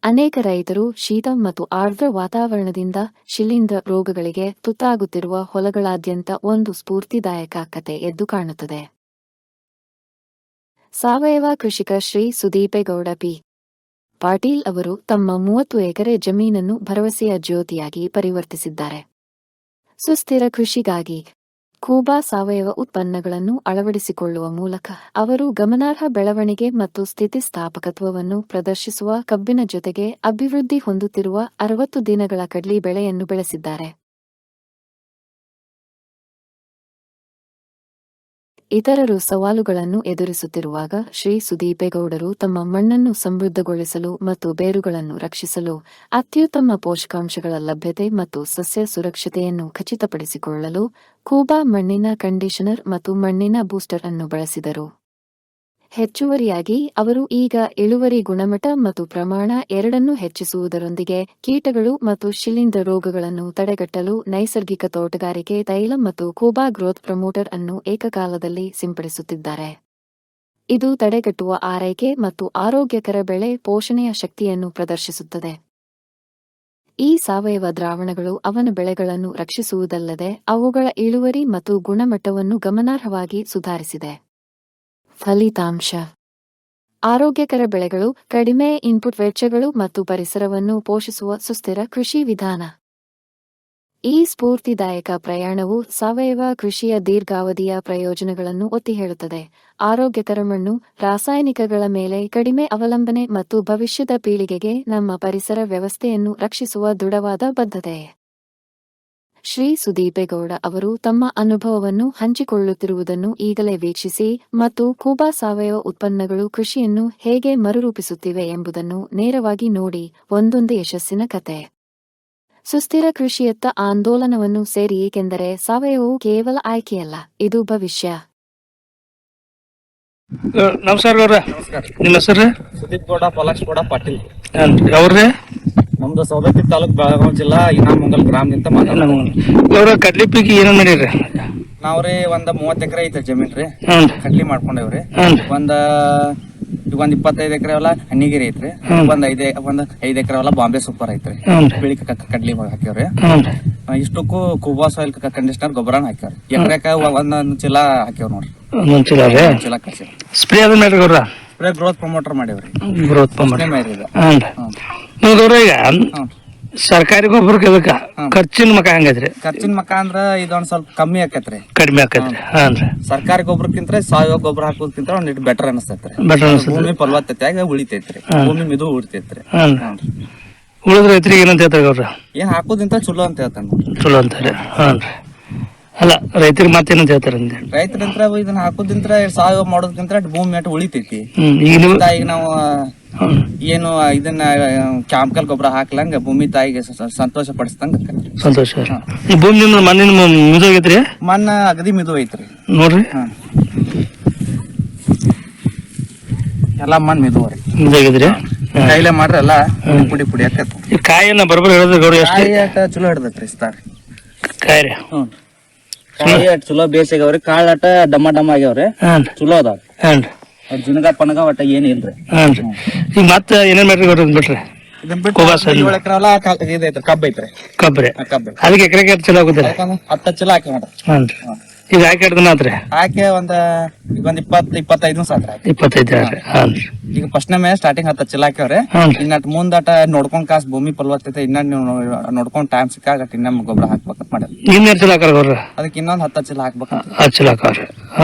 ಅನೇಕ ರೈತರು ಶೀತ ಮತ್ತು ಆರ್ದ್ರ ವಾತಾವರಣದಿಂದ ಶಿಲೀಂಧ್ರ ರೋಗಗಳಿಗೆ ತುತ್ತಾಗುತ್ತಿರುವ ಹೊಲಗಳಾದ್ಯಂತ ಒಂದು ಸ್ಫೂರ್ತಿದಾಯಕ ಕತೆ ಎದ್ದು ಕಾಣುತ್ತದೆ. ಸಾವಯವ ಕೃಷಿಕ ಶ್ರೀ ಸುದೀಪೇಗೌಡ ಪಿ. ಪಾಟೀಲ್ ಅವರು ತಮ್ಮ 30 ಎಕರೆ ಜಮೀನನ್ನು ಭರವಸೆಯ ಜ್ಯೋತಿಯಾಗಿ ಪರಿವರ್ತಿಸಿದ್ದಾರೆ. ಸುಸ್ಥಿರ ಕೃಷಿಗಾಗಿ ಕೂಬಾ ಸಾವಯವ ಉತ್ಪನ್ನಗಳನ್ನು ಅಳವಡಿಸಿಕೊಳ್ಳುವ ಮೂಲಕ ಅವರು ಗಮನಾರ್ಹ ಬೆಳವಣಿಗೆ ಮತ್ತು ಸ್ಥಿತಿಸ್ಥಾಪಕತ್ವವನ್ನು ಪ್ರದರ್ಶಿಸುವ ಕಬ್ಬಿನ ಜೊತೆಗೆ ಅಭಿವೃದ್ಧಿ ಹೊಂದುತ್ತಿರುವ 60 ದಿನಗಳ ಕಡ್ಲಿ ಬೆಳೆಯನ್ನು ಬೆಳೆಸಿದ್ದಾರೆ. ಇತರರು ಸವಾಲುಗಳನ್ನು ಎದುರಿಸುತ್ತಿರುವಾಗ ಶ್ರೀ ಸುದೀಪೇಗೌಡರು ತಮ್ಮ ಮಣ್ಣನ್ನು ಸಮೃದ್ಧಗೊಳಿಸಲು ಮತ್ತು ಬೇರುಗಳನ್ನು ರಕ್ಷಿಸಲು ಅತ್ಯುತ್ತಮ ಪೋಷಕಾಂಶಗಳ ಲಭ್ಯತೆ ಮತ್ತು ಸಸ್ಯ ಸುರಕ್ಷತೆಯನ್ನು ಖಚಿತಪಡಿಸಿಕೊಳ್ಳಲು ಕೂಬಾ ಮಣ್ಣಿನ ಕಂಡೀಷನರ್ ಮತ್ತು ಮಣ್ಣಿನ ಬೂಸ್ಟರ್ ಅನ್ನು ಬಳಸಿದರು. ಹೆಚ್ಚುವರಿಯಾಗಿ ಅವರು ಈಗ ಇಳುವರಿ ಗುಣಮಟ್ಟ ಮತ್ತು ಪ್ರಮಾಣ ಎರಡನ್ನೂ ಹೆಚ್ಚಿಸುವುದರೊಂದಿಗೆ ಕೀಟಗಳು ಮತ್ತು ಶಿಲೀಂಧ್ರ ರೋಗಗಳನ್ನು ತಡೆಗಟ್ಟಲು ನೈಸರ್ಗಿಕ ತೋಟಗಾರಿಕೆ ತೈಲ ಮತ್ತು ಕೂಬಾ ಗ್ರೋತ್ ಪ್ರಮೋಟರ್ ಅನ್ನು ಏಕಕಾಲದಲ್ಲಿ ಸಿಂಪಡಿಸುತ್ತಿದ್ದಾರೆ. ಇದು ತಡೆಗಟ್ಟುವ ಆರೈಕೆ ಮತ್ತು ಆರೋಗ್ಯಕರ ಬೆಳೆ ಪೋಷಣೆಯ ಶಕ್ತಿಯನ್ನು ಪ್ರದರ್ಶಿಸುತ್ತದೆ. ಈ ಸಾವಯವ ದ್ರಾವಣಗಳು ಅವನ ಬೆಳೆಗಳನ್ನು ರಕ್ಷಿಸುವುದಲ್ಲದೆ ಅವುಗಳ ಇಳುವರಿ ಮತ್ತು ಗುಣಮಟ್ಟವನ್ನು ಗಮನಾರ್ಹವಾಗಿ ಸುಧಾರಿಸಿದೆ. ಫಲಿತಾಂಶ: ಆರೋಗ್ಯಕರ ಬೆಳೆಗಳು, ಕಡಿಮೆ ಇನ್ಪುಟ್ ವೆಚ್ಚಗಳು ಮತ್ತು ಪರಿಸರವನ್ನು ಪೋಷಿಸುವ ಸುಸ್ಥಿರ ಕೃಷಿ ವಿಧಾನ. ಈ ಸ್ಫೂರ್ತಿದಾಯಕ ಪ್ರಯಾಣವು ಸಾವಯವ ಕೃಷಿಯ ದೀರ್ಘಾವಧಿಯ ಪ್ರಯೋಜನಗಳನ್ನು ಒತ್ತಿ ಹೇಳುತ್ತದೆ: ಆರೋಗ್ಯಕರ ಮಣ್ಣು, ರಾಸಾಯನಿಕಗಳ ಮೇಲೆ ಕಡಿಮೆ ಅವಲಂಬನೆ ಮತ್ತು ಭವಿಷ್ಯದ ಪೀಳಿಗೆಗೆ ನಮ್ಮ ಪರಿಸರ ವ್ಯವಸ್ಥೆಯನ್ನು ರಕ್ಷಿಸುವ ದೃಢವಾದ ಬದ್ಧತೆ. ಶ್ರೀ ಸುದೀಪೇಗೌಡ ಅವರು ತಮ್ಮ ಅನುಭವವನ್ನು ಹಂಚಿಕೊಳ್ಳುತ್ತಿರುವುದನ್ನು ಈಗಲೇ ವೀಕ್ಷಿಸಿ ಮತ್ತು ಕೂಬಾ ಸಾವಯವ ಉತ್ಪನ್ನಗಳು ಕೃಷಿಯನ್ನು ಹೇಗೆ ಮರುರೂಪಿಸುತ್ತಿವೆ ಎಂಬುದನ್ನು ನೇರವಾಗಿ ನೋಡಿ. ಒಂದೊಂದು ಯಶಸ್ಸಿನ ಕತೆ. ಸುಸ್ಥಿರ ಕೃಷಿಯತ್ತ ಆಂದೋಲನವನ್ನು ಸೇರಿ, ಏಕೆಂದರೆ ಸಾವಯವವು ಕೇವಲ ಆಯ್ಕೆಯಲ್ಲ, ಇದು ಭವಿಷ್ಯ. ನಮಸ್ಕಾರ ಗೌಡ್ರ. ನಿಮ್ಮ ಹೆಸರು? ಸುದೀಪ್ ಗೌಡ ಪಲಾಕ್ಷಗೌಡ ಪಾಟೀಲ್. ಅವ್ರೇ? ನಮ್ದು ಸೌದತ್ತಿ ತಾಲೂಕ್, ಬೆಳಗಾವಿ ಜಿಲ್ಲಾ, ಇನಾಮಂಗಲ್ ಗ್ರಾಮದಿಂದ ಗೌಡ್ರ, ಕಡ್ಲಿ ಪೀಕಿ ಏನೇನ್ ಮಾಡಿರಿ? ನಾವ್ರಿ ಒಂದ್ 30 ಎಕರೆ ಐತ್ರಿ ಜಮೀನ್ ರೀ. ಕಡ್ಲಿ ಮಾಡ್ಕೊಂಡೇವ್ರಿ. ಒಂದ್ 25 ಎಕರೆ ಹೊಲ ಹಣ್ಣಿಗಿರಿ ಐತ್ರಿ. ಒಂದ್ 5 ಎಕರೆ ಹೊಲ ಬಾಂಬೆ ಸೂಪರ್ ಐತ್ರಿ. ಬಿಳಿ ಕಡ್ಲಿ ಹಾಕ್ಯವ್ರಿ. ಇಷ್ಟಕ್ಕೂ ಕೂಬಾ ಸಾಯಿಲ್ ಕಂಡೀಷನರ್ ಗೊಬ್ಬರನ ಹಾಕ್ಯಾವ್ರಿ. ಎಕರೆಕ ಒಂದೊಂದ್ ಚೀಲ ಹಾಕ್ಯಾವ್ ನೋಡ್ರಿ. ಚೀಲ ಕಳ್ಸಿ ಸ್ಪ್ರೇ ಅದ ಮಾಡ್ರಿ ಗೌಡ್ರ? ಸ್ಪ್ರೇ ಗ್ರೋತ್ ಪ್ರಮೋಟರ್ ಮಾಡೇವ್ರಿ. ಗ್ರೋತ್ ಪ್ರಮೋಟರ್ ಗೌಡ್ರ. ಈಗ ಸರ್ಕಾರಿ ಗೊಬ್ಬರಕ್ಕೆ ಇದಕ್ಕ ಖರ್ಚಿನ ಮಕ ಹೆಂಗೈತ್ರಿ? ಖರ್ಚಿನ ಮಕ ಅಂದ್ರ ಇದೊಂದ್ ಸ್ವಲ್ಪ ಕಮ್ಮಿ ಆಕೈತ್ರಿ. ಕಡಿಮೆ ಆಕೈತ್ರಿ. ಸರ್ಕಾರಿ ಗೊಬ್ಬರಕ್ಕಿಂತ ಸಾವಯವ ಗೊಬ್ಬರ ಹಾಕೋದಕ್ಕಿಂತ ಒಂದಿಟ್ಟು ಬೆಟರ್ ಅನಸ್ತೈತ್ರಿ. ಭೂಮಿ ಫಲವತ್ತತೆಯಾಗ ಉಳಿತೈತ್ರಿ. ಭೂಮಿ ಮಿದು ಉಳಿತೈತ್ರಿ. ಉಳಿದ ರೈತರಿಗೆ ಏನಂತ ಹೇಳ್ತಾರೆ ಗೌಡ್ರ? ಏನ್ ಹಾಕೋದಿಂತ ಚಲೋ ಅಂತ ಹೇಳ್ತಾನ. ಚಲೋ ಅಂತಾರೆ. ಅಲ್ಲ, ರೈತರಿಗೆ ಮತ್ತೇನಂತ ಹೇಳ್ತಾರೆ? ರೈತರಂತ್ರ ಇದನ್ನ ಹಾಕೋದಿಂತ್ರ ಸಾವಯವ ಮಾಡೋದಕ್ಕಿಂತ ಭೂಮಿ ಅಟ್ ಉಳಿತೈತಿ. ಈಗ ನಾವು ಏನು ಇದನ್ನ ಕೆಮಿಕಲ್ ಗೊಬ್ಬರ ಹಾಕ್ಲಂಗ ಭೂಮಿ ತಾಯಿಗೆ ಸಂತೋಷ ಪಡಿಸ್ದಂಗ. ಸಂತೋಷ. ಈ ಭೂಮಿ ಮಣ್ಣಿನ ಮಿದೋಗೈತ್ರಿ? ಮಣ್ಣ ಅಗದಿ ಮಿದು ಐತ್ರಿ ನೋಡ್ರಿ. ಎಲ್ಲಾ ಮಣ್ಣು ಮಿದುವರಿ ಮಿದೋಗಿದ್ರಿ. ಕೈಲೇ ಮಾಡ್ರಿ ಎಲ್ಲ ಪುಡಿ ಪುಡಿ ಆಕತ್. ಈ ಕಾಯಿನ ಬರೋಬ್ಬರಿ ಹೇಳಿದ್ರೆ ಗೌರಿ ಚಲೋ ಹಿಡ್ದೈತ್ರಿ ಇಸ್ತಾರ ಕಾಯಿ ರೀ. ಕಾಯಿ ಚಲೋ ಬೇಸಾಗ್ಯಾವ್ರಿ. ಕಾಳ ಅಟ ಡಮ್ಮ ಡಮ್ಮ ಆಗ್ಯಾವ್ರಿ. ಚಲೋ ಅದಾವ. ಜಿನಗ ಪನಗ ಒಟ್ಟ ಏನ್ ಇಲ್ರಿ. ಈಗ ಮತ್ತ ಏನೇನ್ ಮಾಡ್ರಿ ಗೌರಿ ಬಿಟ್ರಿ? ಇದನ್ ಬಿಟ್ಟು 7 ಎಕರೆ ಹೊಲ ಇದೈತ್ರಿ. ಕಬ್ಬ ಐತ್ರಿ. ಕಬ್ರಿ. ಅದಕ್ಕೆ ಎಕರೆಗೆ ಚಲೋ ಆಗುದಿಲ್ಲ. 10 ಚೀಲ ಹಾಕಿ ನೋಡ್ರಿ. ಈಗ ಹಾಕಿ 2 ದಿನ ಆತ್ರಿ. ಹಾಕಿ ಒಂದ್ 20-25 ದಿವಸ ಆತ್ರಿ. 25. ಈಗ ಫಸ್ಟ್ ನೇ ಸ್ಟಾರ್ಟಿಂಗ್ 10 ಚೀಲ ಹಾಕ್ಯಾವ್ರಿ. ಇನ್ನ ಮುಂದಾಟ ನೋಡ್ಕೊಂಡ್ ಕಾಸ್ ಭೂಮಿ ಫಲವತ್ತತೆ ಇನ್ನ ನೀವು ನೋಡ್ಕೊಂಡ್ ಟೈಮ್ ಸಿಕ್ಕಾಗ ಇನ್ನ ಗೊಬ್ಬರ ಹಾಕ್ಬೇಕಂತ ಮಾಡ್ಯಾರ. ನಿಮ್ ಚೀಲ ಹಾಕಾರ ಗೌಡ್ರ? ಅದಕ್ಕೆ ಇನ್ನೊಂದ್ 10 ಚೀಲ ಹಾಕ್ಬೇಕಂತ. 10 ಚೀಲ ಹಾಕಾವ್ರಿ.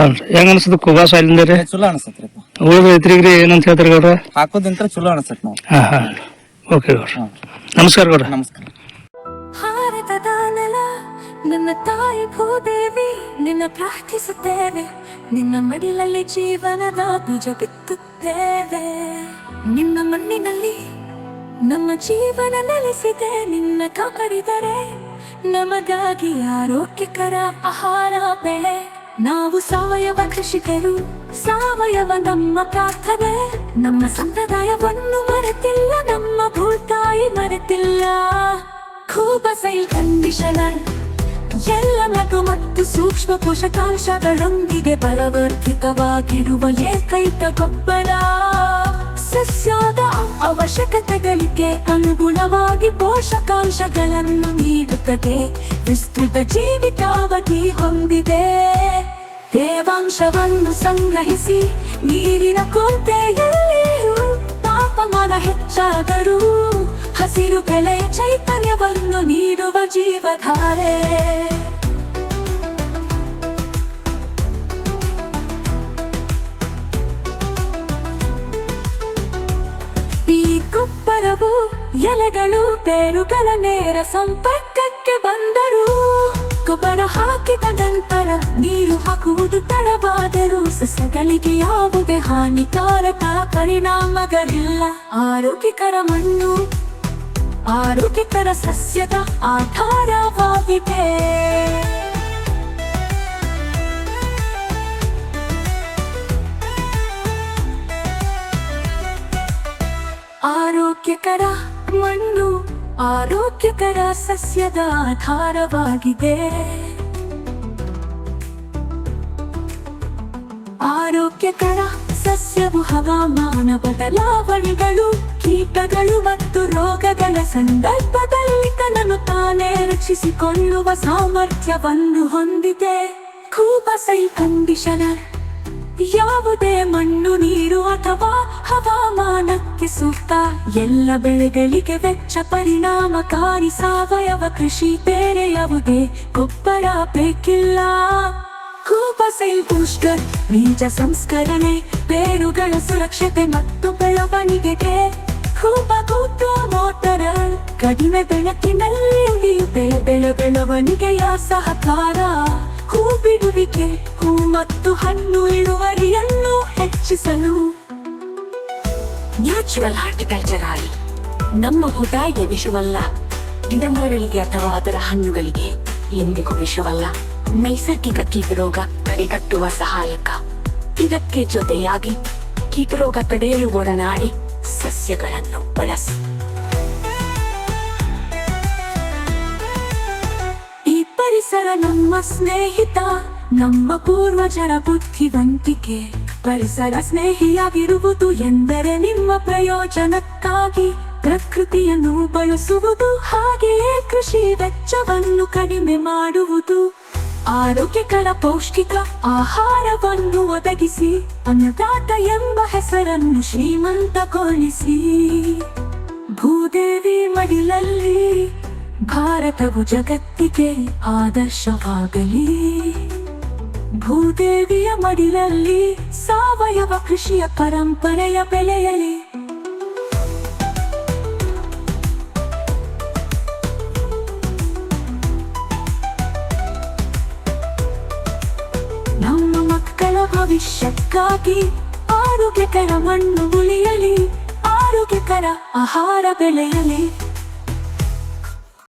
ಹೆಂಗ ಅನ್ಸದ ಕೂಬಾ ಸಾಯಿಲ್ ರೀ? ಚಲೋ ಅನ್ಸತ್ರಿ. ಉಳಿದ ರೈತರಿಗೆ ಏನಂತ ಹೇಳ್ತಾರೆ ಗೌಡ್ರ? ಹಾಕೋದಿಂತ್ರ ಚಲೋ ಅನ್ಸತ್ ನಾವು. ಓಕೆ ಗೌಡ್ರ, ನಮಸ್ಕಾರ ಗೌಡ್ರ. ನಮಸ್ಕಾರ. ಭಾರತದ ನೆಲ ನನ್ನ ತಾಯಿ ಭೂದೇವಿ, ನಿನ್ನ ಪ್ರಾರ್ಥಿಸುತ್ತೇವೆ. ನಿನ್ನ ಮಡಿಲಲ್ಲಿ ಜೀವನದ ಬೀಜ ಬಿತ್ತುತ್ತೇವೆ. ನಿನ್ನ ಮಣ್ಣಿನಲ್ಲಿ ನಮ್ಮ ಜೀವನ ನೆಲೆಸಿದೆ. ನಿನ್ನ ಕಾಪಾಡಿದರೆ ನಮಗಾಗಿ ಆರೋಗ್ಯಕರ ಆಹಾರ ಬೆಳೆ. ನಾವು ಸಾವಯವ ಕೃಷಿಕರು, ಸಾವಯವ ನಮ್ಮ ಪ್ರಾರ್ಥನೆ. ನಮ್ಮ ಸಂಪ್ರದಾಯವನ್ನು ಮರೆತಿಲ್ಲ, ನಮ್ಮ ಭೂತಾಯಿ ಮರೆತಿಲ್ಲ. ಕೂಬಾ ಸಾಯಿಲ್ ಕಂಡೀಷನರ್ ಎಲ್ಲ ಲಘು ಮತ್ತು ಸೂಕ್ಷ್ಮ ಪೋಷಕಾಂಶಗಳೊಂದಿಗೆ ಬಲವರ್ಧಿತವಾಗಿರುವ ಏಕೈಕ ಗೊಬ್ಬರ. ಸಸ್ಯದ ಅವಶ್ಯಕತೆಗಳಿಗೆ ಅನುಗುಣವಾಗಿ ಪೋಷಕಾಂಶಗಳನ್ನು ನೀಡುತ್ತದೆ. ವಿಸ್ತೃತ ಜೀವಿತಾವಧಿ ಹೊಂದಿದೆ. ತೇವಾಂಶವನ್ನು ಸಂಗ್ರಹಿಸಿ ನೀರಿನ ಕೊರತೆಯಲ್ಲಿಯೂ ತಾಪಮಾನ ಹೆಚ್ಚಾದರೂ ಹಸಿರು ಬೆಳೆಯ ಚೈತನ್ಯವನ್ನು ನೀಡುವ ಜೀವಧಾರೆ. ಈ ಗೊಬ್ಬರವು ಎಲೆಗಳು ಬೇರುಗಳ ನೇರ ಸಂಪರ್ಕಕ್ಕೆ ಬಂದರೂ ಗೊಬ್ಬರ ಹಾಕಿದ ನಂತರ ನೀರು ಹಾಕುವುದು ತಡವಾದರೂ ಸಸ್ಯಗಳಿಗೆ ಯಾವುದೇ ಹಾನಿಕಾರಕ ಪರಿಣಾಮಗಳಿಲ್ಲ. ಆರೋಗ್ಯಕರ ಮಣ್ಣು ಆರೋಗ್ಯಕರ ಸಸ್ಯದ ಆಧಾರವಾಗಿದೆ. ಆರೋಗ್ಯಕರ ಮಣ್ಣು ಆರೋಗ್ಯಕರ ಸಸ್ಯದ ಆಧಾರವಾಗಿದೆ. ಆರೋಗ್ಯಕರ ಸಸ್ಯವು ಹವಾಮಾನ ಬದಲಾವಣೆಗಳು, ಕೀಟಗಳು ಮತ್ತು ರೋಗಗಳ ಸಂದರ್ಭದಲ್ಲಿ ತನ್ನನ್ನು ತಾನೇ ರಕ್ಷಿಸಿಕೊಳ್ಳುವ ಸಾಮರ್ಥ್ಯವನ್ನು ಹೊಂದಿದೆ. ಕೂಪಸೈಲ್ ಕಂಡೀಷನರ್ ಯಾವುದೇ ಮಣ್ಣು, ನೀರು ಅಥವಾ ಹವಾಮಾನಕ್ಕೆ ಸೂಕ್ತ. ಎಲ್ಲ ಬೆಳೆಗಳಿಗೆ ವೆಚ್ಚ ಪರಿಣಾಮಕಾರಿ ಸಾವಯವ ಕೃಷಿ. ಬೇರೆ ಯಾವುದೇ ಗೊಬ್ಬರ ಬೇಕಿಲ್ಲ. ಕೂಪಸೈಲ್ ಬೂಸ್ಟರ್ ಬೀಜ ಸಂಸ್ಕರಣೆ, ಬೇರುಗಳ ಸುರಕ್ಷತೆ ಮತ್ತು ಬೆಳವಣಿಗೆಗೆ. ಕೂಪಕೂಟು ಮೋಟರ್ ಕಡಿಮೆ ಬೆಳಕಿನಲ್ಲಿ ಬೆಳವಣಿಗೆಯ ಸಹಕಾರ. ಹೂ ಬಿಡುವಿಕೆ, ಹೂ ಮತ್ತು ಹಣ್ಣು ಇಳುವರಿಯನ್ನು ಹೆಚ್ಚಿಸಲು. ನ್ಯಾಚುರಲ್ ಹಾರ್ಟಿಕಲ್ಚರ್ ನಮ್ಮ ಭೂತಾಯಿಗೆ ವಿಷವಲ್ಲ, ಗಿಡಮರಗಳಿಗೆ ಅಥವಾ ಅದರ ಹಣ್ಣುಗಳಿಗೆ ಎಂದಿಗೂ ವಿಷವಲ್ಲ. ನೈಸರ್ಗಿಕ ಕೀಟರೋಗ ತಡೆಗಟ್ಟುವ ಸಹಾಯಕ. ಇದಕ್ಕೆ ಜೊತೆಯಾಗಿ ಕೀಟರೋಗ ತಡೆಯಲು ಒಡನಾಡಿ ಸಸ್ಯಗಳನ್ನು ಬಳಸಿ. ಈ ಪರಿಸರ ನಮ್ಮ ಸ್ನೇಹಿತ, ನಮ್ಮ ಪೂರ್ವಜರ ಬುದ್ಧಿವಂತಿಕೆ. ಪರಿಸರ ಸ್ನೇಹಿಯಾಗಿರುವುದು ಎಂದರೆ ನಿಮ್ಮ ಪ್ರಯೋಜನಕ್ಕಾಗಿ ಪ್ರಕೃತಿಯನ್ನು ಬಳಸುವುದು, ಹಾಗೆಯೇ ಕೃಷಿ ವೆಚ್ಚವನ್ನು ಕಡಿಮೆ ಮಾಡುವುದು. ಆರೋಗ್ಯಕರ ಪೌಷ್ಟಿಕ ಆಹಾರವನ್ನು ಒದಗಿಸಿ ಅನ್ನದಾತ ಎಂಬ ಹೆಸರನ್ನು ಶ್ರೀಮಂತಗೊಳಿಸಿ. ಭೂದೇವಿ ಮಡಿಲಲ್ಲಿ ಭಾರತವು ಜಗತ್ತಿಗೆ ಆದರ್ಶವಾಗಲಿ. ಭೂದೇವಿಯ ಮಡಿಲಲ್ಲಿ ಸಾವಯವ ಕೃಷಿಯ ಪರಂಪರೆಯ ಬೆಳೆಯಲಿ. ನಮ್ಮ ಮಕ್ಕಳ ಭವಿಷ್ಯಕ್ಕಾಗಿ ಆರೋಗ್ಯಕರ ಮಣ್ಣು ಉಳಿಯಲಿ, ಆರೋಗ್ಯಕರ ಆಹಾರ ಬೆಳೆಯಲಿ.